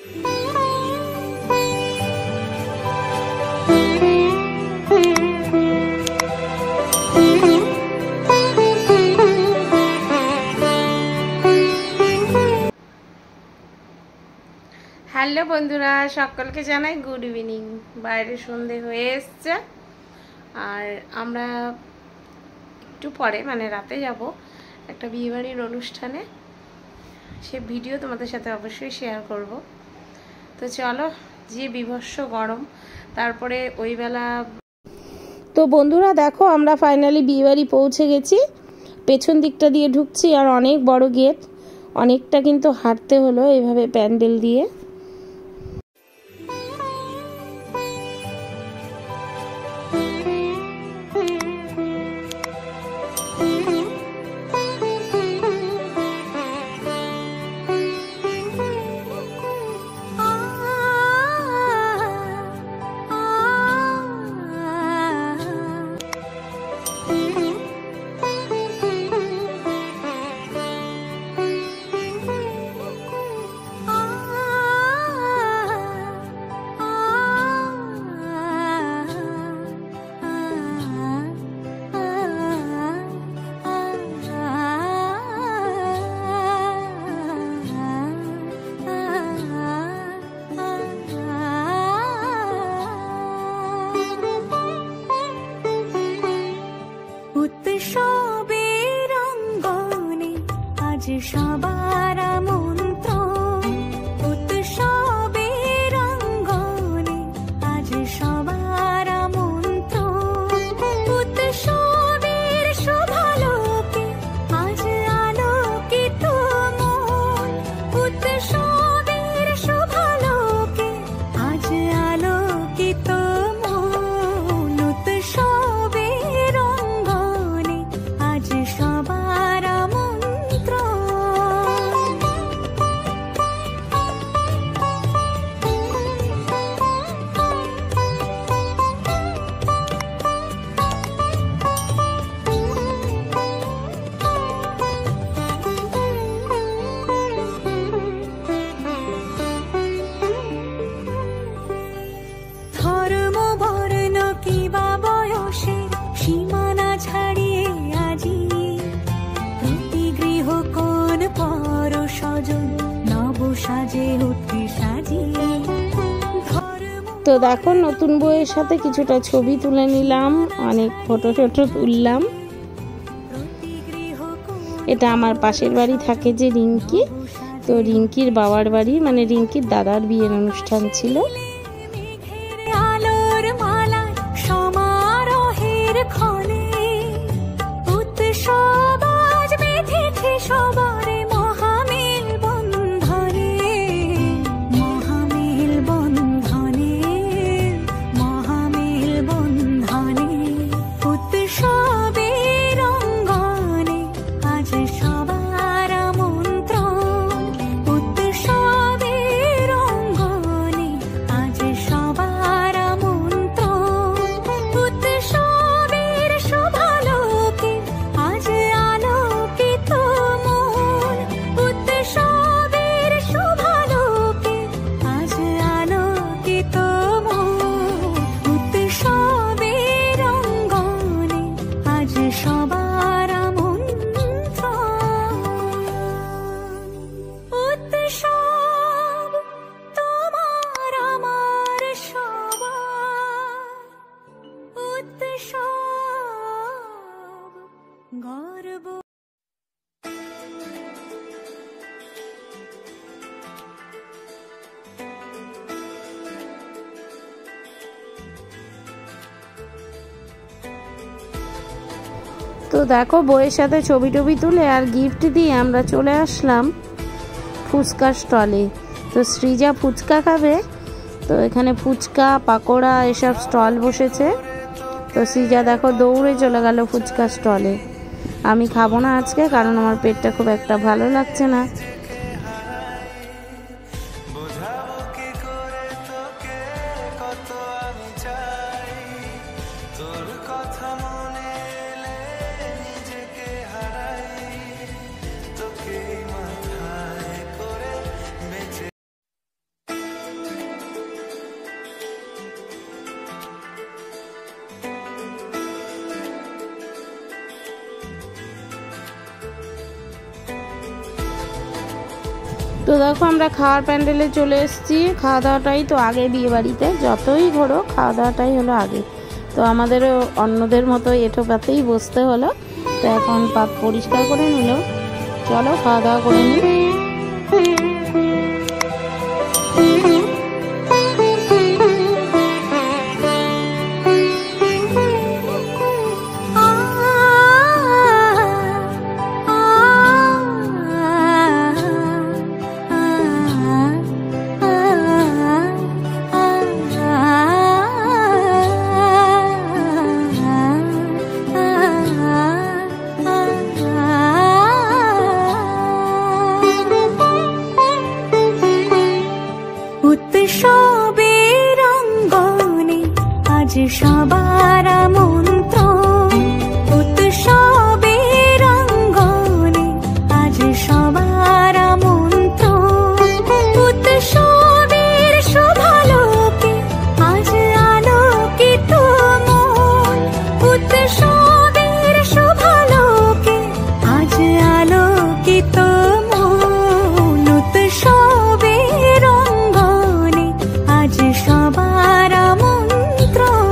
Hello বন্ধুরা, সকলকে জানাই গুড ইভিনিং। বাইরে সন্ধে হয়ে এসছে আর আমরা একটু পরে মানে রাতে যাব একটা বিয়েবাড়ির অনুষ্ঠানে। সে ভিডিও তোমাদের সাথে অবশ্যই শেয়ার করব। তো চলো, যে বিভৎস গরম, তারপরে ওই বেলা। তো বন্ধুরা দেখো, আমরা ফাইনালি বিয়েবাড়ি পৌঁছে গেছি। পেছন দিকটা দিয়ে ঢুকছি আর অনেক বড় গেট, অনেকটা কিন্তু হাঁটতে হলো এভাবে প্যান্ডেল দিয়ে। সবার আমন্ত্রণ উৎসবের অঙ্গনে, আজ সবার আমন্ত্রণ উৎসবের শোভালোকে, আজ আলোকিত মন উৎসবের শোভালোকে, আজ আলোকিত মন উৎসবের অঙ্গনে, আজ সবার সীমানা ছাড়িয়ে আজি প্রতি গৃহ কোন পর স্বজন নব সাজে উঠতে সাজিয়ে। তো দেখো, নতুন বউয়ের সাথে কিছুটা ছবি তুলে নিলাম, অনেক ফটো তুললাম। এটা আমার পাশের বাড়ি থাকে যে রিঙ্কি, তো রিঙ্কির বাবার বাড়ি, মানে রিঙ্কির দাদার বিয়ের অনুষ্ঠান ছিল। সবারে মহামিল বন্ধনে, মহামিল বন্ধনে, মহামিল বন্ধনে উৎসবের অঙ্গনে, আজ সবার আমন্ত্রণ উৎসবের অঙ্গনে, আজ সবার আমন্ত্রণ উৎসবের শোভালোকে, আজ আলোকিত সবার আমন্ত্রণ উৎসব তোমার আমার সবার উৎসব গর্ব। তো দেখো, বউয়ের সাথে ছবি টবি তুলে আর গিফট দিয়ে আমরা চলে আসলাম ফুচকা স্টলে। তো সৃজা ফুচকা খাবে, তো এখানে ফুচকা পাকোড়া এসব স্টল বসেছে। তো সৃজা দেখো দৌড়ে চলে গেল ফুচকা স্টলে। আমি খাবো না আজকে, কারণ আমার পেটটা খুব একটা ভালো লাগছে না। দেখো আমরা খাওয়ার প্যান্ডেলে চলে এসেছি। খাওয়া দাওয়াটাই তো আগে বিয়ে বাড়িতে, যতই ঘোরো খাওয়া দাওয়াটাই হলো আগে। তো আমাদেরও অন্যদের মতো এঁটো পাতেই বসতে হলো। তো এখন পাত পরিষ্কার করে নিল, চলো খাওয়া দাওয়া করে নিই। উৎসবের অঙ্গনে আজ সবার আমন্ত্রণ, উৎসবের অঙ্গনে আজ সবার আমন্ত্রণ, উৎসবের শোভালোকে আজ আলোকিত মন, উৎসবের শোভালোকে আজ আলোকিত মন, উৎসবের অঙ্গনে আজ সবার আমন্ত্রণ।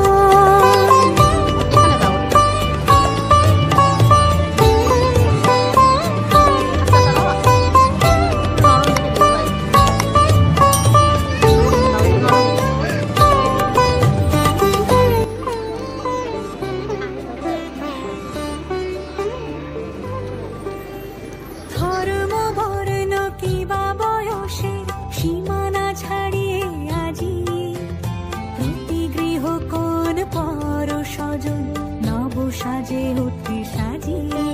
ধর্ম বর্ণ কিবা বয়সের সীমানা ছাড়িয়ে আজি প্রতি গৃহ কোন পর স্বজন নব সাজে উঠতে সাজিয়ে,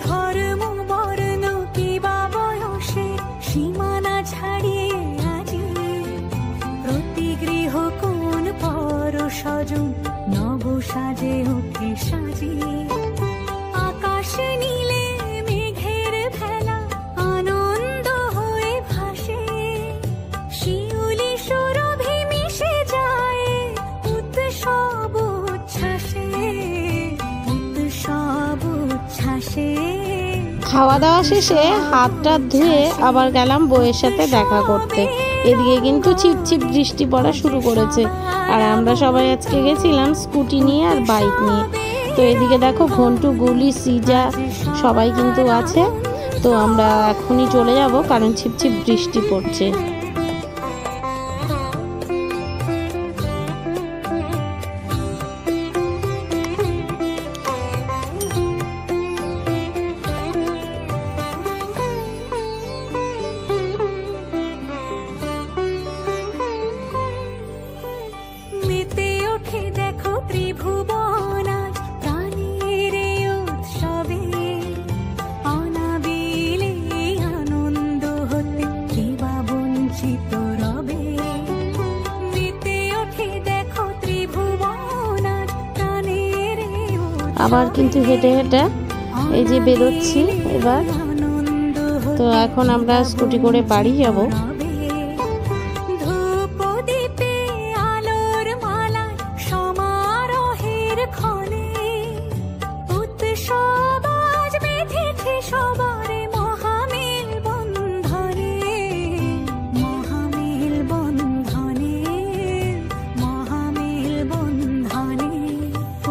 ধর্ম বর্ণ কিবা বয়সের সীমানা ছাড়িয়ে আজি প্রতি গৃহ কোন পর স্বজন নব সাজে উঠতে সাজিয়ে, আকাশ নীলে মেঘের ভেলা আনন্দ হয়ে ভাসে, শিউলি সুরভি মিশে যায় উৎসব উচ্ছ্বাসে, উৎসব উচ্ছ্বাসে। খাওয়া দাওয়া শেষে হাত টাত ধুয়ে আবার গেলাম বউয়ের সাথে দেখা করতে। এদিকে কিন্তু ছিপছিপ বৃষ্টি পড়া শুরু করেছে, আর আমরা সবাই আজকে গেছিলাম স্কুটি নিয়ে আর বাইক নিয়ে। তো এদিকে দেখো ঘন্টু, গুলি, সিজা সবাই কিন্তু আছে। তো আমরা এখনই চলে যাব, কারণ ছিপছিপ বৃষ্টি পড়ছে। মেতে ওঠে দেখো ত্রিভুবন আজ প্রাণের এই উৎসবে, অনাবিলে আনন্দ হতে কিবা বঞ্চিত রবে। মেতে ওঠে দেখো ত্রিভুবন আজ প্রাণের এই আবার কিন্তু হেঁটে হেঁটে এই যে বেরোচ্ছি এবার। আনন্দ তো এখন আমরা স্কুটি করে বাড়ি যাব। ধূপ দীপে আলোর মালা সমারোহের ক্ষণে, উৎসব আজ বেঁধেছে সবার মহামেল বন্ধনে, মহামেল বন্ধনে, মহামেল বন্ধনে,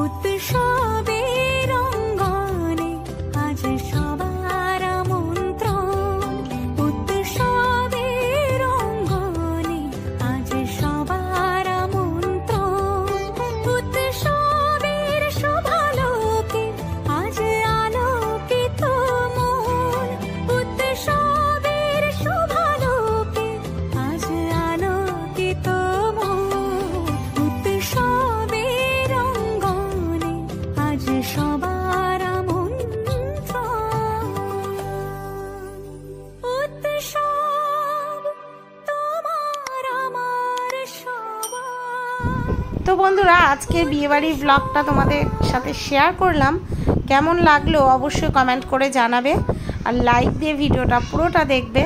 উৎসবের অঙ্গনে আজ সবার আমন্ত্রণ, উৎসবের অঙ্গনে আজ সবার আমন্ত্রণ, উৎসবের শোভালোকে আজ আলোকিত মন, উৎসবের শোভালোকে আজ আলোকিত মন, উৎসবের অঙ্গনে আজ সবার আমন্ত্রণ। উৎসব তোমার আমার সবার। তো বন্ধুরা, আজকে বিয়েবাড়ির ব্লগটা তোমাদের সাথে শেয়ার করলাম। কেমন লাগলো অবশ্যই কমেন্ট করে জানাবে, আর লাইক দিয়ে ভিডিওটা পুরোটা দেখবে।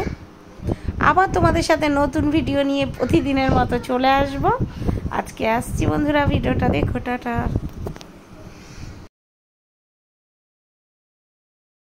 আবার তোমাদের সাথে নতুন ভিডিও নিয়ে প্রতিদিনের মতো চলে আসবো। আজকে আসছি বন্ধুরা, ভিডিওটা দেখো, টাটা।